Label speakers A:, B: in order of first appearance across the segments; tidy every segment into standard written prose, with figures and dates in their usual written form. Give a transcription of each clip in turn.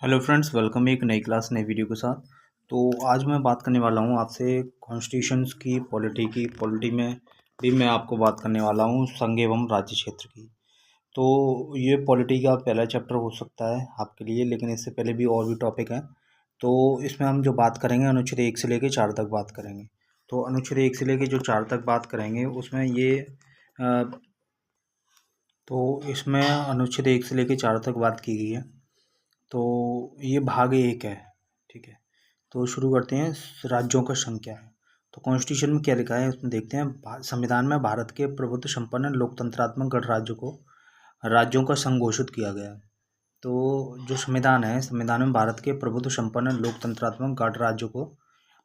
A: Hello friends, welcome एक नई class नई वीडियो के साथ। तो आज मैं बात करने वाला हूँ आपसे कॉन्स्टिट्यूशंस की, पॉलिटी में भी मैं आपको बात करने वाला हूँ संघ एवं राज्य क्षेत्र की। तो ये पॉलिटी का पहला चैप्टर हो सकता है आपके लिए, लेकिन इससे पहले भी और भी टॉपिक हैं। तो इसमें हम जो बात करेंगे अनुच्छेद 1 से लेकर 4 तक बात करेंगे। तो अनुच्छेद 1 से लेकर जो 4 तक बात करेंगे उसमें अ, तो इसमें अनुच्छेद 1 से लेकर 4 तक बात की गई है। तो ये भाग 1 है, ठीक है। तो शुरू करते हैं। राज्यों का संघ क्या है। तो कॉन्स्टिट्यूशन में क्या लिखा है उसमें देखते हैं। संविधान में भारत के प्रभुत्व संपन्न लोकतंत्रात्मक गणराज्य को राज्यों का संघ घोषित किया गया है। तो जो संविधान है, संविधान में भारत के प्रभुत्व संपन्न लोकतंत्रात्मक गणराज्य को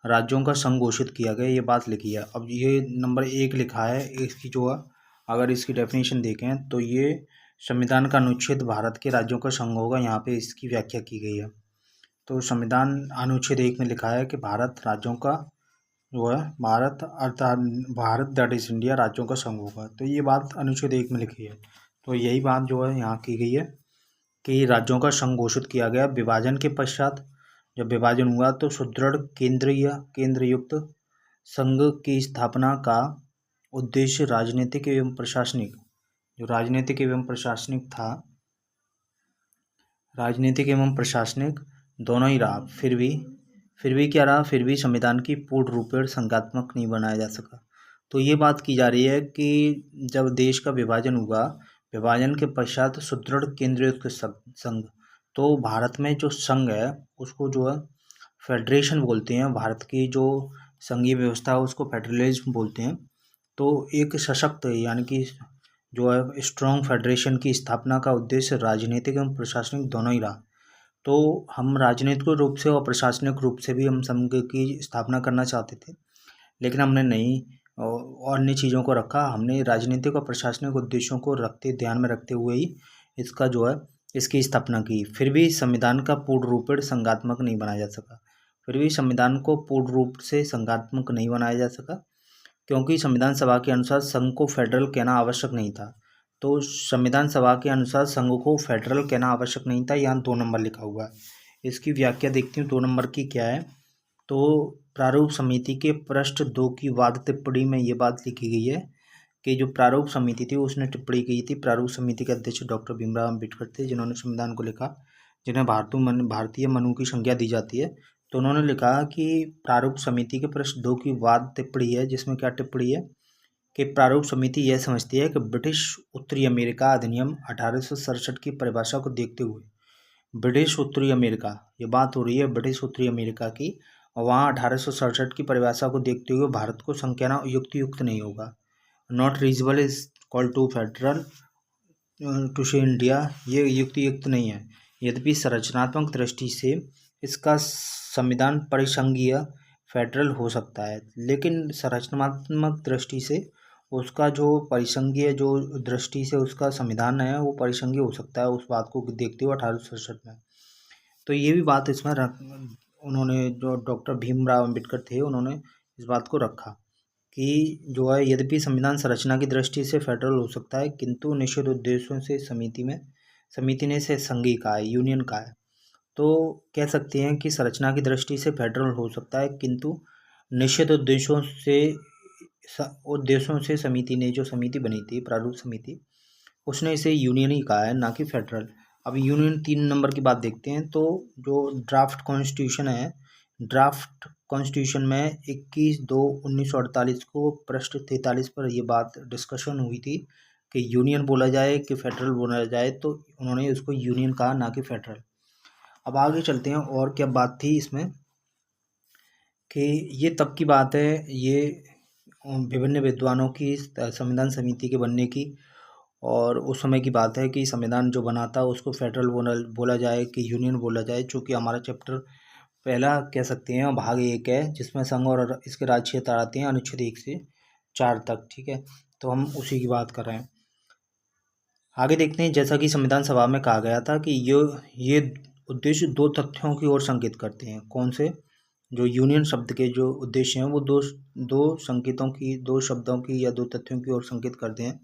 A: राज्यों का संघ घोषित किया गया, ये बात लिखी है। अब ये नंबर 1 लिखा है, इसकी जो है अगर इसकी डेफिनेशन देखें तो ये संविधान का अनुच्छेद भारत के राज्यों का संघ होगा, यहाँ पे इसकी व्याख्या की गई है। तो संविधान अनुच्छेद 1 में लिखा है कि भारत राज्यों का जो है, भारत अर्थात भारत दैट इज इंडिया राज्यों का संघ होगा। तो ये बात अनुच्छेद 1 में लिखी है। तो यही बात जो है यहाँ की गई है कि राज्यों का संघ घोषित किया गया। विभाजन के पश्चात जब विभाजन हुआ तो सुदृढ़ केंद्रयुक्त संघ की स्थापना का उद्देश्य राजनीतिक एवं प्रशासनिक दोनों ही रहा। फिर भी क्या रहा, फिर भी संविधान की पूर्ण रूपेण संघात्मक नहीं बनाया जा सका। तो ये बात की जा रही है कि जब देश का विभाजन हुआ, विभाजन के पश्चात सुदृढ़ केंद्रीय संघ, तो भारत में जो संघ है उसको जो है फेडरेशन बोलते हैं। भारत की जो संघीय व्यवस्था है उसको फेडरलिज्म बोलते हैं। तो एक सशक्त यानी कि जो है स्ट्रॉन्ग फेडरेशन की स्थापना का उद्देश्य राजनीतिक एवं प्रशासनिक दोनों ही रहा। तो हम राजनीतिक रूप से और प्रशासनिक रूप से भी हम संघ की स्थापना करना चाहते थे, लेकिन हमने नहीं और अन्य चीज़ों को रखा। हमने राजनीतिक और प्रशासनिक उद्देश्यों को ध्यान में रखते हुए ही इसका जो है इसकी स्थापना की। फिर भी संविधान का पूर्ण रूपेण संघात्मक नहीं बनाया जा सका। फिर भी संविधान को पूर्ण रूप से संघात्मक नहीं बनाया जा सका, क्योंकि संविधान सभा के अनुसार संघ को फेडरल कहना आवश्यक नहीं था। तो संविधान सभा के अनुसार संघ को फेडरल कहना आवश्यक नहीं था, यहाँ 2 नंबर लिखा हुआ है। इसकी व्याख्या देखती हूँ 2 नंबर की क्या है। तो प्रारूप समिति के पृष्ठ 2 की वाद टिप्पणी में ये बात लिखी गई है कि जो प्रारूप समिति थी उसने टिप्पणी की थी। प्रारूप समिति के अध्यक्ष डॉक्टर भीमराव अम्बेडकर थे, जिन्होंने संविधान को लिखा, जिन्हें भारतीय मनु की संज्ञा दी जाती है। तो उन्होंने लिखा कि प्रारूप समिति के पृष्ठ 2 की वाद टिप्पणी है, जिसमें क्या टिप्पणी है कि प्रारूप समिति यह समझती है कि ब्रिटिश उत्तरी अमेरिका अधिनियम 1867 की परिभाषा को देखते हुए ब्रिटिश उत्तरी अमेरिका, ये बात हो रही है ब्रिटिश उत्तरी अमेरिका की, और वहाँ 1867 की परिभाषा को देखते हुए भारत को संघ कहना युक्त नहीं होगा। Not reasonable is called to federal to से इंडिया, ये युक्त नहीं है। यद्यपि संरचनात्मक दृष्टि से इसका संविधान परिसंघीय फेडरल हो सकता है, लेकिन संरचनात्मक दृष्टि से उसका जो परिसंघीय जो दृष्टि से उसका संविधान है वो परिसंघीय हो सकता है, उस बात को देखते हुए 1867 में। तो ये भी बात इसमें उन्होंने जो डॉक्टर भीमराव अम्बेडकर थे उन्होंने इस बात को रखा कि जो है यद्यपि संविधान संरचना की दृष्टि से फेडरल हो सकता है, किंतु निश्चित उद्देश्यों से समिति ने इसे संघीय कहा है, यूनियन कहा है। तो कह सकते हैं कि संरचना की दृष्टि से फेडरल हो सकता है, किंतु निश्चित उद्देश्यों से समिति ने, जो समिति बनी थी प्रारूप समिति, उसने इसे यूनियन ही कहा है, ना कि फेडरल। अब यूनियन 3 नंबर की बात देखते हैं। तो जो ड्राफ्ट कॉन्स्टिट्यूशन है, ड्राफ्ट कॉन्स्टिट्यूशन में 21/2/1948 को पृष्ठ 43 पर यह बात डिस्कशन हुई थी कि यूनियन बोला जाए कि फेडरल बोला जाए, तो उन्होंने उसको यूनियन कहा, ना कि फेडरल। अब आगे चलते हैं और क्या बात थी इसमें कि ये तब की बात है, ये विभिन्न विद्वानों की संविधान समिति के बनने की, और उस समय की बात है कि संविधान जो बना था उसको फेडरल बोला जाए कि यूनियन बोला जाए। चूँकि हमारा चैप्टर पहला कह सकते हैं भाग 1 है, जिसमें संघ और इसके राज्य क्षेत्र आते हैं अनुच्छेद 1 से 4 तक, ठीक है। तो हम उसी की बात कर रहे हैं। आगे देखते हैं। जैसा कि संविधान सभा में कहा गया था कि ये उद्देश्य 2 तथ्यों की ओर संकेत करते हैं। कौन से? जो यूनियन शब्द के जो उद्देश्य हैं वो दो शब्दों की या 2 तथ्यों की ओर संकेत करते हैं।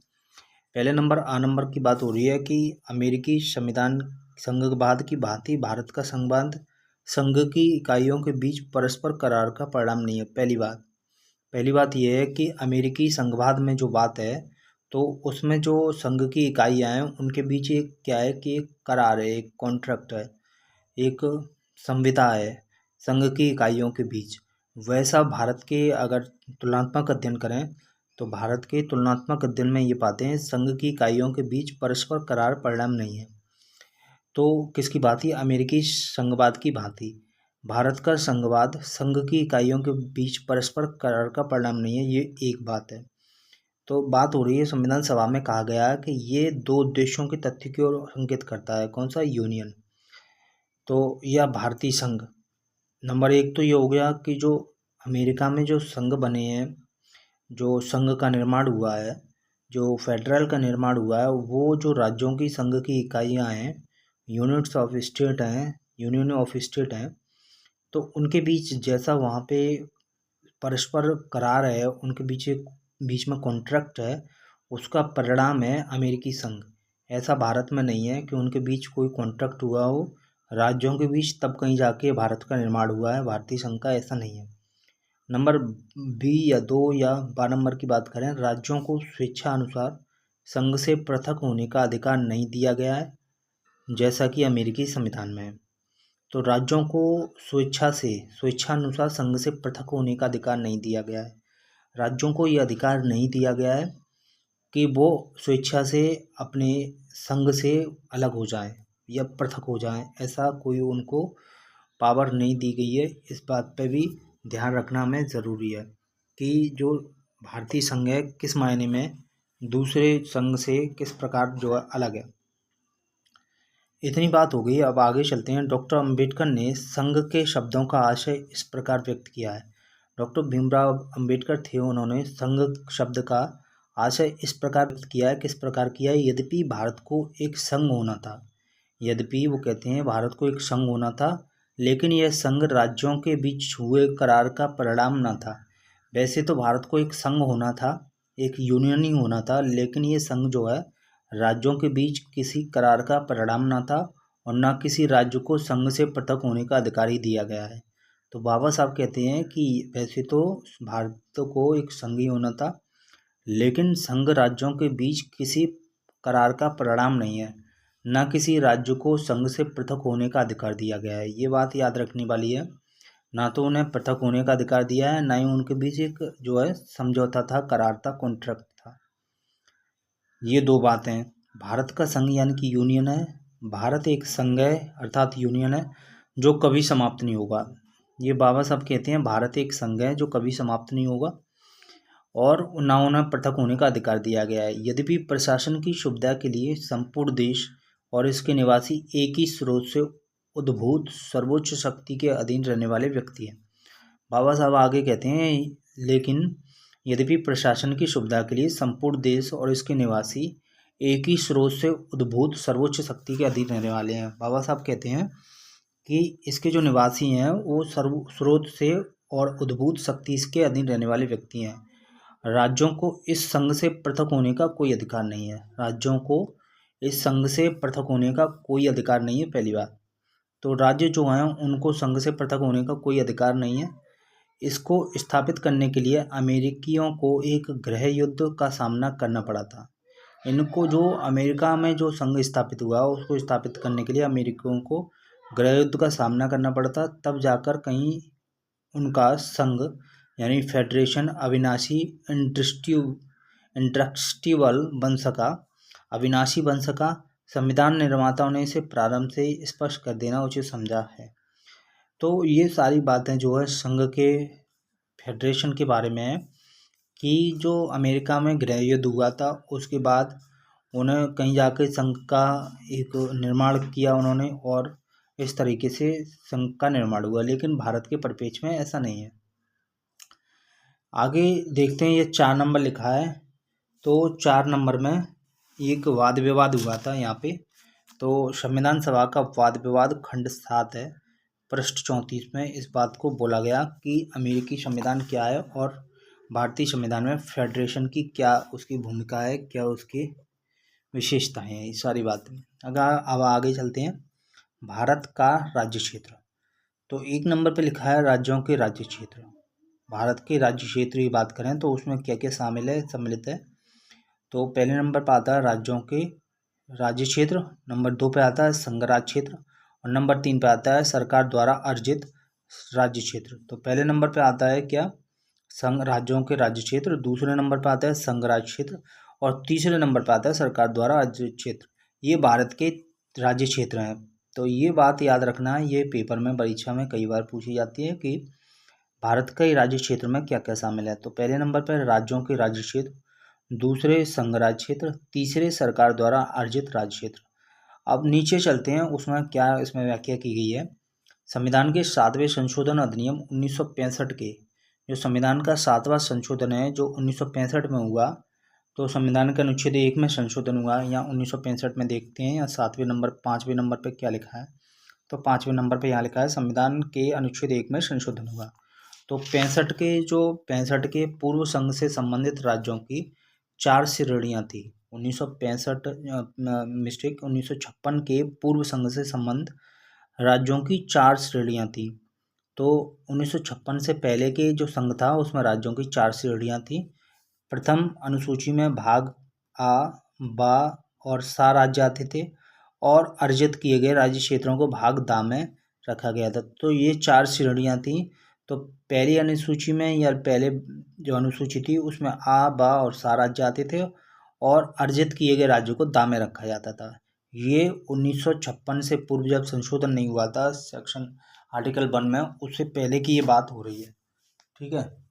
A: पहले नंबर आ नंबर की बात हो रही है कि अमेरिकी संविधान संघवाद की भांति भारत का संघवाद संघ की इकाइयों के बीच परस्पर करार का परिणाम नहीं है। पहली बात यह है कि अमेरिकी संघवाद में जो बात है, तो उसमें जो संघ की इकाइयाँ हैं उनके बीच एक क्या है कि एक करार है, एक कॉन्ट्रैक्ट है, एक संविदा है संघ की इकाइयों के बीच। वैसा भारत के अगर तुलनात्मक अध्ययन करें तो भारत के तुलनात्मक अध्ययन में ये पाते हैं संघ की इकाइयों के बीच परस्पर करार परिणाम नहीं है। तो किसकी भांति? अमेरिकी संघवाद की भांति भारत का संघवाद संघ की इकाइयों के बीच परस्पर करार का परिणाम नहीं है, ये एक बात है। तो बात हो रही है संविधान सभा में कहा गया कि ये दो देशों के तथ्य की ओर संकेत करता है। कौन सा? यूनियन। तो यह भारतीय संघ। नंबर एक तो ये हो गया कि जो अमेरिका में जो संघ बने हैं, जो संघ का निर्माण हुआ है, जो फेडरल का निर्माण हुआ है, वो जो राज्यों की संघ की इकाइयाँ हैं, यूनिट्स ऑफ स्टेट हैं, यूनियन ऑफ स्टेट हैं, तो उनके बीच जैसा वहाँ पे परस्पर करार है, उनके बीच में कॉन्ट्रैक्ट है, उसका परिणाम है अमेरिकी संघ। ऐसा भारत में नहीं है कि उनके बीच कोई कॉन्ट्रैक्ट हुआ हो राज्यों के बीच तब कहीं जाके भारत का निर्माण हुआ है। भारतीय संघ का ऐसा नहीं है। नंबर बी या 2 या 12 नंबर की बात करें, राज्यों को स्वेच्छा अनुसार संघ से पृथक होने का अधिकार नहीं दिया गया है जैसा कि अमेरिकी संविधान में है। तो राज्यों को स्वेच्छानुसार संघ से पृथक होने का अधिकार नहीं दिया गया है। राज्यों को ये अधिकार नहीं दिया गया है कि वो स्वेच्छा से अपने संघ से अलग हो जाएं या पृथक हो जाएं, ऐसा कोई उनको पावर नहीं दी गई है। इस बात पे भी ध्यान रखना हमें ज़रूरी है कि जो भारतीय संघ है किस मायने में दूसरे संघ से किस प्रकार जो है अलग है। इतनी बात हो गई, अब आगे चलते हैं। डॉक्टर अंबेडकर ने संघ के शब्दों का आशय इस प्रकार व्यक्त किया है। डॉक्टर भीमराव अंबेडकर थे, उन्होंने संघ शब्द का आशय इस प्रकार व्यक्त किया है। किस प्रकार किया है? यद्यपि भारत को एक संघ होना था, यद्यपि वो कहते हैं भारत को एक संघ होना था, लेकिन यह संघ राज्यों के बीच हुए करार का परिणाम न था। वैसे तो भारत को एक संघ होना था, एक यूनियन ही होना था, लेकिन ये संघ जो है राज्यों के बीच किसी करार का परिणाम न था और न किसी राज्य को संघ से पृथक होने का अधिकार ही दिया गया है। तो बाबा साहब कहते हैं कि वैसे तो भारत को एक संघ ही होना था, लेकिन संघ राज्यों के बीच किसी करार का परिणाम नहीं है, न किसी राज्य को संघ से पृथक होने का अधिकार दिया गया है। ये बात याद रखने वाली है। ना तो उन्हें पृथक होने का अधिकार दिया है, ना ही उनके बीच एक जो है समझौता था, करार था, कॉन्ट्रैक्ट था। ये दो बातें। भारत का संघ यानी कि यूनियन है, भारत एक संघ है अर्थात यूनियन है जो कभी समाप्त नहीं होगा। ये बाबा साहब कहते हैं भारत एक संघ है जो कभी समाप्त नहीं होगा और ना उन्हें पृथक होने का अधिकार दिया गया है। यद्यपि प्रशासन की सुविधा के लिए संपूर्ण देश और इसके निवासी एक ही स्रोत से उद्भूत सर्वोच्च शक्ति के अधीन रहने वाले व्यक्ति हैं। बाबा साहब आगे कहते हैं, लेकिन यद्यपि प्रशासन की सुविधा के लिए संपूर्ण देश और इसके निवासी एक ही स्रोत से उद्भूत सर्वोच्च शक्ति के अधीन रहने वाले हैं। बाबा साहब कहते हैं कि इसके जो निवासी हैं वो स्रोत से और उद्भूत शक्ति इसके अधीन रहने वाले व्यक्ति हैं। राज्यों को इस संघ से पृथक होने का कोई अधिकार नहीं है। राज्यों को इस संघ से पृथक होने का कोई अधिकार नहीं है, पहली बात। तो राज्य जो हैं उनको संघ से पृथक होने का कोई अधिकार नहीं है। इसको स्थापित करने के लिए अमेरिकियों को एक गृह युद्ध का सामना करना पड़ा था। इनको जो अमेरिका में जो संघ स्थापित हुआ उसको स्थापित करने के लिए अमेरिकियों को गृह युद्ध का सामना करना पड़ा था, तब जाकर कहीं उनका संघ यानी फेडरेशन अविनाशी इंडस्ट्रियल बन सका, अविनाशी बन सका। संविधान निर्माताओं ने इसे प्रारंभ से ही स्पष्ट कर देना उचित समझा है। तो ये सारी बातें जो है संघ के फेडरेशन के बारे में है कि जो अमेरिका में गृह युद्ध हुआ था उसके बाद उन्हें कहीं जाके संघ का एक निर्माण किया उन्होंने और इस तरीके से संघ का निर्माण हुआ, लेकिन भारत के परिप्रेक्ष्य में ऐसा नहीं है। आगे देखते हैं, ये 4 नंबर लिखा है। तो 4 नंबर में एक वाद विवाद हुआ था यहाँ पे। तो संविधान सभा का वाद विवाद खंड 7 है, पृष्ठ 34 में इस बात को बोला गया कि अमेरिकी संविधान क्या है और भारतीय संविधान में फेडरेशन की क्या उसकी भूमिका है, क्या उसकी विशेषताएं हैं, ये सारी बातें। अगर अब आगे चलते हैं भारत का राज्य क्षेत्र। तो 1 नंबर पे लिखा है राज्यों के राज्य क्षेत्र। भारत के राज्य क्षेत्र की बात करें तो उसमें क्या क्या सम्मिलित है। तो पहले नंबर पर आता है राज्यों के राज्य क्षेत्र, नंबर 2 पे आता है संघ राज्य क्षेत्र और नंबर 3 पे आता है सरकार द्वारा अर्जित राज्य क्षेत्र। तो पहले नंबर पे आता है क्या, संघ राज्यों के राज्य क्षेत्र, दूसरे नंबर पे आता है संघ राज्य क्षेत्र और तीसरे नंबर पे आता है सरकार द्वारा अर्जित क्षेत्र। ये भारत के राज्य क्षेत्र हैं। तो ये बात याद रखना है, ये पेपर में परीक्षा में कई बार पूछी जाती है कि भारत के राज्य क्षेत्र में क्या क्या शामिल है। तो पहले नंबर पर राज्यों के राज्य क्षेत्र, दूसरे संघ राज्य क्षेत्र, तीसरे सरकार द्वारा अर्जित राज्य क्षेत्र। अब नीचे चलते हैं, उसमें क्या इसमें व्याख्या की गई है। संविधान के 7वें संशोधन अधिनियम 1965 के, जो संविधान का 7वां संशोधन है जो 1965 में हुआ, तो संविधान के अनुच्छेद 1 में संशोधन हुआ या 1965 में देखते हैं, या 7वें नंबर 5वें नंबर पे क्या लिखा है। तो 5वें नंबर पे यहाँ लिखा है संविधान के अनुच्छेद 1 में संशोधन हुआ। तो 65 के पूर्व संघ से संबंधित राज्यों की 4 श्रेणियाँ थी। 1956 के पूर्व संघ से संबंध राज्यों की 4 श्रेणियाँ थी। तो 1956 से पहले के जो संघ था उसमें राज्यों की 4 श्रेणियाँ थी। प्रथम अनुसूची में भाग आ, बा और सा राज्य आते थे और अर्जित किए गए राज्य क्षेत्रों को भाग दा में रखा गया था। तो ये 4 श्रेणियाँ थी। तो पहली अनुसूची में या पहले जो अनुसूची थी उसमें आ, बा और सा राज्य आते थे और अर्जित किए गए राज्यों को दा में रखा जाता था। ये 1956 से पूर्व जब संशोधन नहीं हुआ था सेक्शन आर्टिकल 1 में, उससे पहले की ये बात हो रही है। ठीक है।